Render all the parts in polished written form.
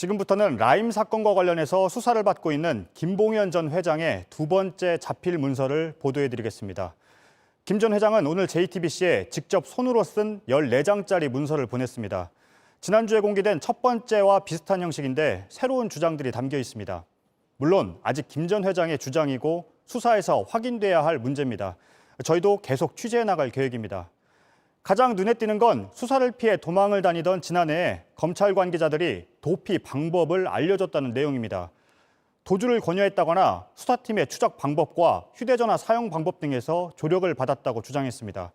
지금부터는 라임 사건과 관련해서 수사를 받고 있는 김봉현 전 회장의 두 번째 자필 문서를 보도해드리겠습니다. 김 전 회장은 오늘 JTBC에 직접 손으로 쓴 14장짜리 문서를 보냈습니다. 지난주에 공개된 첫 번째와 비슷한 형식인데 새로운 주장들이 담겨 있습니다. 물론 아직 김 전 회장의 주장이고 수사에서 확인돼야 할 문제입니다. 저희도 계속 취재해 나갈 계획입니다. 가장 눈에 띄는 건 수사를 피해 도망을 다니던 지난해에 검찰 관계자들이 도피 방법을 알려줬다는 내용입니다. 도주를 권유했다거나 수사팀의 추적 방법과 휴대전화 사용 방법 등에서 조력을 받았다고 주장했습니다.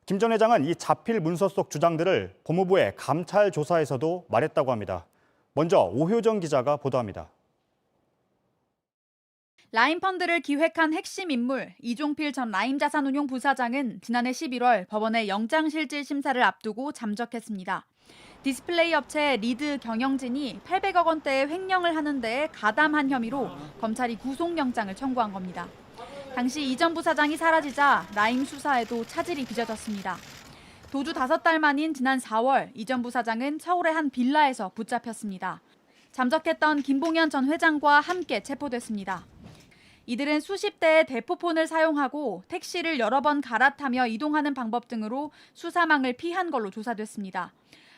김 전 회장은 이 자필 문서 속 주장들을 법무부의 감찰 조사에서도 말했다고 합니다. 먼저 오효정 기자가 보도합니다. 라임펀드를 기획한 핵심 인물 이종필 전 라임자산운용 부사장은 지난해 11월 법원의 영장실질 심사를 앞두고 잠적했습니다. 디스플레이 업체 리드 경영진이 800억 원대의 횡령을 하는 데에 가담한 혐의로 검찰이 구속영장을 청구한 겁니다. 당시 이 전 부사장이 사라지자 라임 수사에도 차질이 빚어졌습니다. 도주 5달 만인 지난 4월 이 전 부사장은 서울의 한 빌라에서 붙잡혔습니다. 잠적했던 김봉현 전 회장과 함께 체포됐습니다. 이들은 수십 대의 대포폰을 사용하고 택시를 여러 번 갈아타며 이동하는 방법 등으로 수사망을 피한 걸로 조사됐습니다.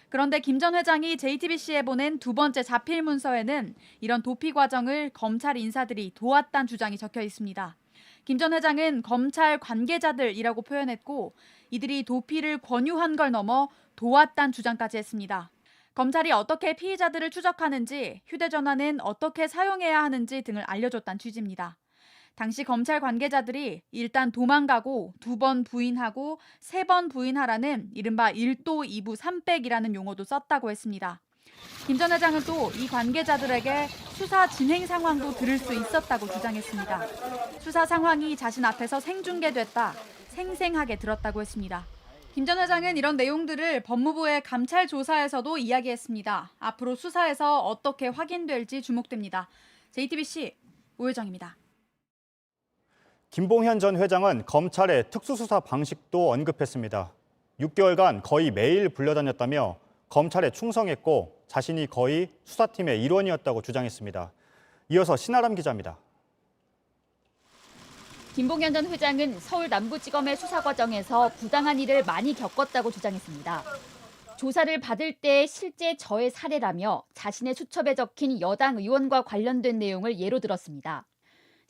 그런데 김 전 회장이 JTBC에 보낸 두 번째 자필 문서에는 이런 도피 과정을 검찰 인사들이 도왔다는 주장이 적혀 있습니다. 김 전 회장은 검찰 관계자들이라고 표현했고 이들이 도피를 권유한 걸 넘어 도왔다는 주장까지 했습니다. 검찰이 어떻게 피의자들을 추적하는지, 휴대전화는 어떻게 사용해야 하는지 등을 알려줬다는 취지입니다. 당시 검찰 관계자들이 일단 도망가고 2번 부인하고 3번 부인하라는 이른바 1도 2부 3백이라는 용어도 썼다고 했습니다. 김 전 회장은 또 이 관계자들에게 수사 진행 상황도 들을 수 있었다고 주장했습니다. 수사 상황이 자신 앞에서 생중계됐다, 생생하게 들었다고 했습니다. 김 전 회장은 이런 내용들을 법무부의 감찰 조사에서도 이야기했습니다. 앞으로 수사에서 어떻게 확인될지 주목됩니다. JTBC 오효정입니다. 김봉현 전 회장은 검찰의 특수수사 방식도 언급했습니다. 6개월간 거의 매일 불려다녔다며 검찰에 충성했고 자신이 거의 수사팀의 일원이었다고 주장했습니다. 이어서 신아람 기자입니다. 김봉현 전 회장은 서울 남부지검의 수사 과정에서 부당한 일을 많이 겪었다고 주장했습니다. 조사를 받을 때 실제 저의 사례라며 자신의 수첩에 적힌 여당 의원과 관련된 내용을 예로 들었습니다.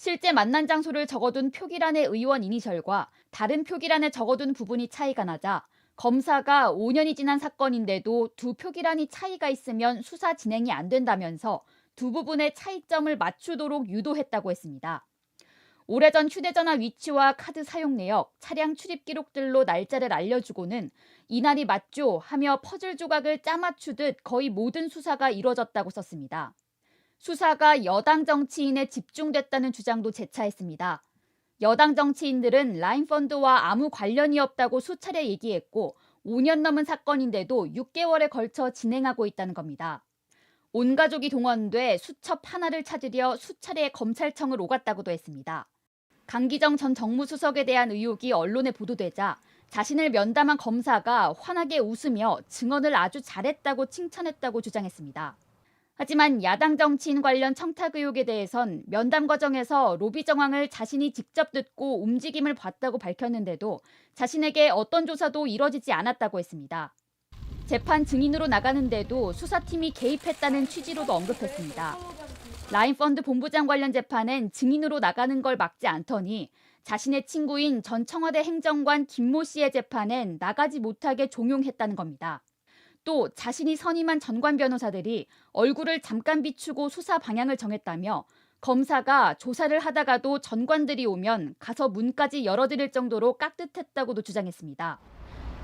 실제 만난 장소를 적어둔 표기란의 의원 이니셜과 다른 표기란에 적어둔 부분이 차이가 나자 검사가 5년이 지난 사건인데도 두 표기란이 차이가 있으면 수사 진행이 안 된다면서 두 부분의 차이점을 맞추도록 유도했다고 했습니다. 오래전 휴대전화 위치와 카드 사용 내역, 차량 출입 기록들로 날짜를 알려주고는 이날이 맞죠 하며 퍼즐 조각을 짜맞추듯 거의 모든 수사가 이루어졌다고 썼습니다. 수사가 여당 정치인에 집중됐다는 주장도 재차했습니다. 여당 정치인들은 라임펀드와 아무 관련이 없다고 수차례 얘기했고 5년 넘은 사건인데도 6개월에 걸쳐 진행하고 있다는 겁니다. 온 가족이 동원돼 수첩 하나를 찾으려 수차례 검찰청을 오갔다고도 했습니다. 강기정 전 정무수석에 대한 의혹이 언론에 보도되자 자신을 면담한 검사가 환하게 웃으며 증언을 아주 잘했다고 칭찬했다고 주장했습니다. 하지만 야당 정치인 관련 청탁 의혹에 대해선 면담 과정에서 로비 정황을 자신이 직접 듣고 움직임을 봤다고 밝혔는데도 자신에게 어떤 조사도 이뤄지지 않았다고 했습니다. 재판 증인으로 나가는데도 수사팀이 개입했다는 취지로도 언급했습니다. 라임펀드 본부장 관련 재판엔 증인으로 나가는 걸 막지 않더니 자신의 친구인 전 청와대 행정관 김모 씨의 재판엔 나가지 못하게 종용했다는 겁니다. 또 자신이 선임한 전관 변호사들이 얼굴을 잠깐 비추고 수사 방향을 정했다며 검사가 조사를 하다가도 전관들이 오면 가서 문까지 열어드릴 정도로 깍듯했다고도 주장했습니다.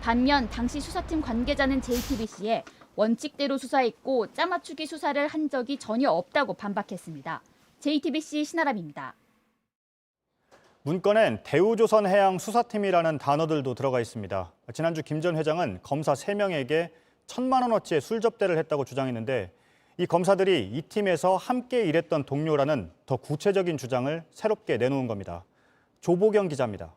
반면 당시 수사팀 관계자는 JTBC에 원칙대로 수사했고 짜맞추기 수사를 한 적이 전혀 없다고 반박했습니다. JTBC 신아람입니다. 문건엔 대우조선해양수사팀이라는 단어들도 들어가 있습니다. 지난주 김 전 회장은 검사 3명에게 1,000만 원어치의 술 접대를 했다고 주장했는데 이 검사들이 이 팀에서 함께 일했던 동료라는 더 구체적인 주장을 새롭게 내놓은 겁니다. 조보경 기자입니다.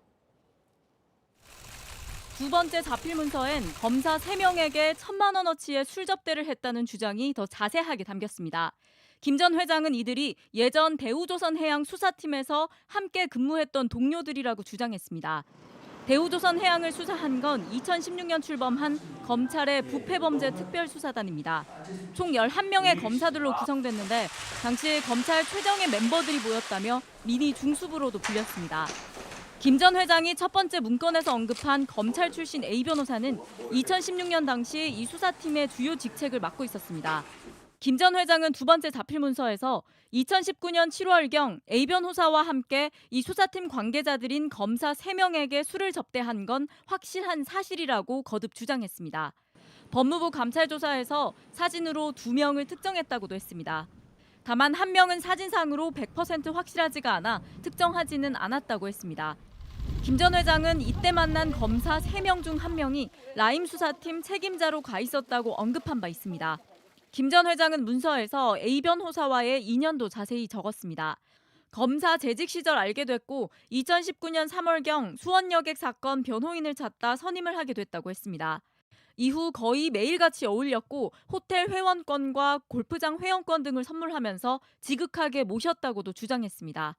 두 번째 자필 문서엔 검사 3명에게 1,000만 원어치의 술 접대를 했다는 주장이 더 자세하게 담겼습니다. 김 전 회장은 이들이 예전 대우조선해양 수사팀에서 함께 근무했던 동료들이라고 주장했습니다. 대우조선해양을 수사한 건 2016년 출범한 검찰의 부패범죄특별수사단입니다. 총 11명의 검사들로 구성됐는데 당시 검찰 최정예 멤버들이 모였다며 미니 중수부로도 불렸습니다. 김 전 회장이 첫 번째 문건에서 언급한 검찰 출신 A 변호사는 2016년 당시 이 수사팀의 주요 직책을 맡고 있었습니다. 김 전 회장은 두 번째 자필 문서에서 2019년 7월경 A 변호사와 함께 이 수사팀 관계자들인 검사 3명에게 술을 접대한 건 확실한 사실이라고 거듭 주장했습니다. 법무부 감찰조사에서 사진으로 2명을 특정했다고도 했습니다. 다만 한 명은 사진상으로 100% 확실하지가 않아 특정하지는 않았다고 했습니다. 김 전 회장은 이때 만난 검사 3명 중 1명이 라임 수사팀 책임자로 가 있었다고 언급한 바 있습니다. 김 전 회장은 문서에서 A 변호사와의 인연도 자세히 적었습니다. 검사 재직 시절 알게 됐고 2019년 3월경 수원여객 사건 변호인을 찾다 선임을 하게 됐다고 했습니다. 이후 거의 매일같이 어울렸고 호텔 회원권과 골프장 회원권 등을 선물하면서 지극하게 모셨다고도 주장했습니다.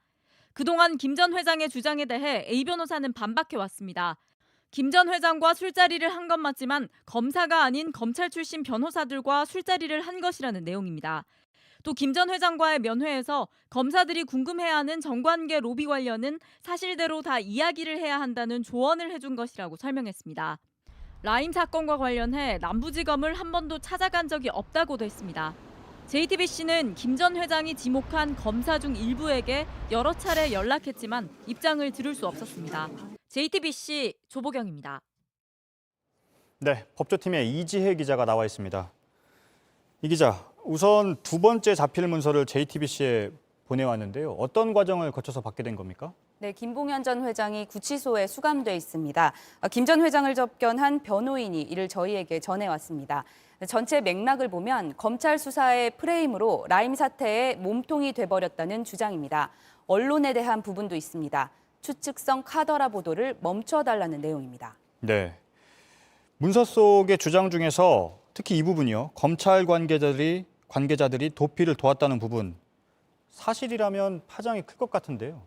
그동안 김 전 회장의 주장에 대해 A 변호사는 반박해왔습니다. 김 전 회장과 술자리를 한 건 맞지만 검사가 아닌 검찰 출신 변호사들과 술자리를 한 것이라는 내용입니다. 또 김 전 회장과의 면회에서 검사들이 궁금해하는 정관계 로비 관련은 사실대로 다 이야기를 해야 한다는 조언을 해준 것이라고 설명했습니다. 라임 사건과 관련해 남부지검을 한 번도 찾아간 적이 없다고도 했습니다. JTBC는 김 전 회장이 지목한 검사 중 일부에게 여러 차례 연락했지만 입장을 들을 수 없었습니다. JTBC 조보경입니다. 네, 법조팀의 이지혜 기자가 나와 있습니다. 이 기자, 우선 두 번째 자필 문서를 JTBC에 보내왔는데요. 어떤 과정을 거쳐서 받게 된 겁니까? 네, 김봉현 전 회장이 구치소에 수감돼 있습니다. 김 전 회장을 접견한 변호인이 이를 저희에게 전해왔습니다. 전체 맥락을 보면 검찰 수사의 프레임으로 라임 사태의 몸통이 돼버렸다는 주장입니다. 언론에 대한 부분도 있습니다. 추측성 카더라 보도를 멈춰달라는 내용입니다. 네. 문서 속의 주장 중에서 특히 이 부분이요. 검찰 관계자들이 도피를 도왔다는 부분. 사실이라면 파장이 클 것 같은데요.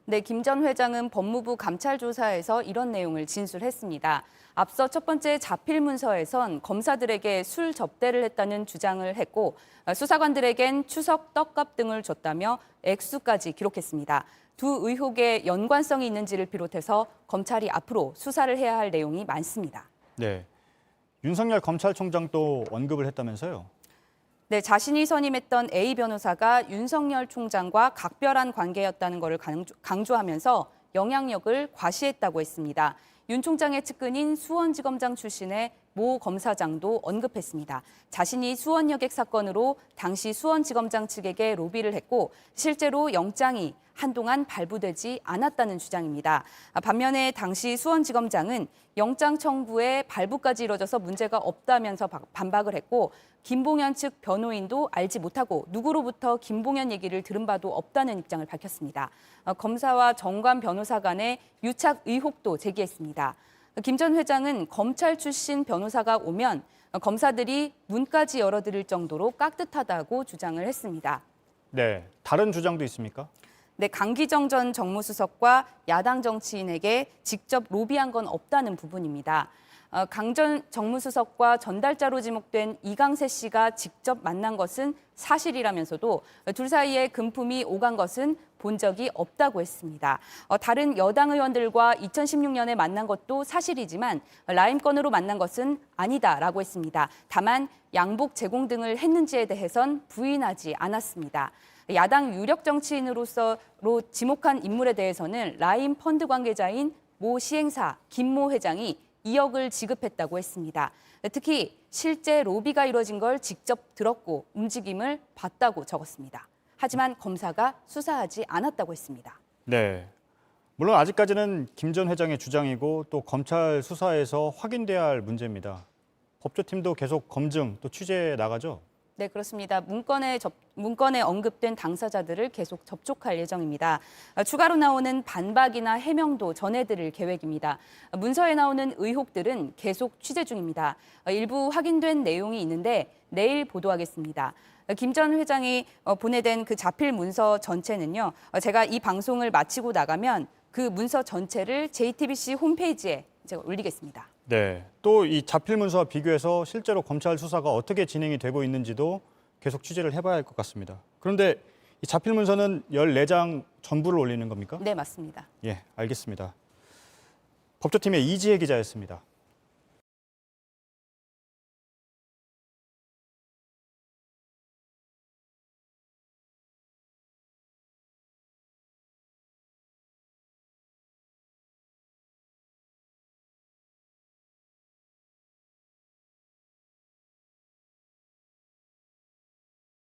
네, 김 전 회장은 법무부 감찰조사에서 이런 내용을 진술했습니다. 앞서 첫 번째 자필 문서에선 검사들에게 술 접대를 했다는 주장을 했고 수사관들에겐 추석 떡값 등을 줬다며 액수까지 기록했습니다. 두 의혹에 연관성이 있는지를 비롯해서 검찰이 앞으로 수사를 해야 할 내용이 많습니다. 네. 윤석열 검찰총장도 언급을 했다면서요? 네, 자신이 선임했던 A 변호사가 윤석열 총장과 각별한 관계였다는 것을 강조하면서 영향력을 과시했다고 했습니다. 윤 총장의 측근인 수원지검장 출신의 모 검사장도 언급했습니다. 자신이 수원여객 사건으로 당시 수원지검장 측에게 로비를 했고 실제로 영장이 한동안 발부되지 않았다는 주장입니다. 반면에 당시 수원지검장은 영장 청구에 발부까지 이뤄져서 문제가 없다면서 반박을 했고 김봉현 측 변호인도 알지 못하고 누구로부터 김봉현 얘기를 들은 바도 없다는 입장을 밝혔습니다. 검사와 정관 변호사 간의 유착 의혹도 제기했습니다. 김 전 회장은 검찰 출신 변호사가 오면 검사들이 문까지 열어드릴 정도로 깍듯하다고 주장을 했습니다. 네. 다른 주장도 있습니까? 네, 강기정 전 정무수석과 야당 정치인에게 직접 로비한 건 없다는 부분입니다. 강 전 정무수석과 전달자로 지목된 이강세 씨가 직접 만난 것은 사실이라면서도 둘 사이에 금품이 오간 것은 본 적이 없다고 했습니다. 다른 여당 의원들과 2016년에 만난 것도 사실이지만 라임 건으로 만난 것은 아니다라고 했습니다. 다만 양복 제공 등을 했는지에 대해선 부인하지 않았습니다. 야당 유력 정치인으로서 지목한 인물에 대해서는 라임 펀드 관계자인 모 시행사 김모 회장이 2억을 지급했다고 했습니다. 특히 실제 로비가 이뤄진 걸 직접 들었고 움직임을 봤다고 적었습니다. 하지만 검사가 수사하지 않았다고 했습니다. 네. 물론 아직까지는 김 전 회장의 주장이고 또 검찰 수사에서 확인돼야 할 문제입니다. 법조팀도 계속 검증 또 취재해 나가죠? 네, 그렇습니다. 문건에 언급된 당사자들을 계속 접촉할 예정입니다. 추가로 나오는 반박이나 해명도 전해드릴 계획입니다. 문서에 나오는 의혹들은 계속 취재 중입니다. 일부 확인된 내용이 있는데 내일 보도하겠습니다. 김 전 회장이 보내된 그 자필 문서 전체는요. 제가 이 방송을 마치고 나가면 그 문서 전체를 JTBC 홈페이지에 제가 올리겠습니다. 네, 또 이 자필 문서와 비교해서 실제로 검찰 수사가 어떻게 진행이 되고 있는지도 계속 취재를 해봐야 할 것 같습니다. 그런데 이 자필 문서는 14장 전부를 올리는 겁니까? 네, 맞습니다. 예, 알겠습니다. 법조팀의 이지혜 기자였습니다.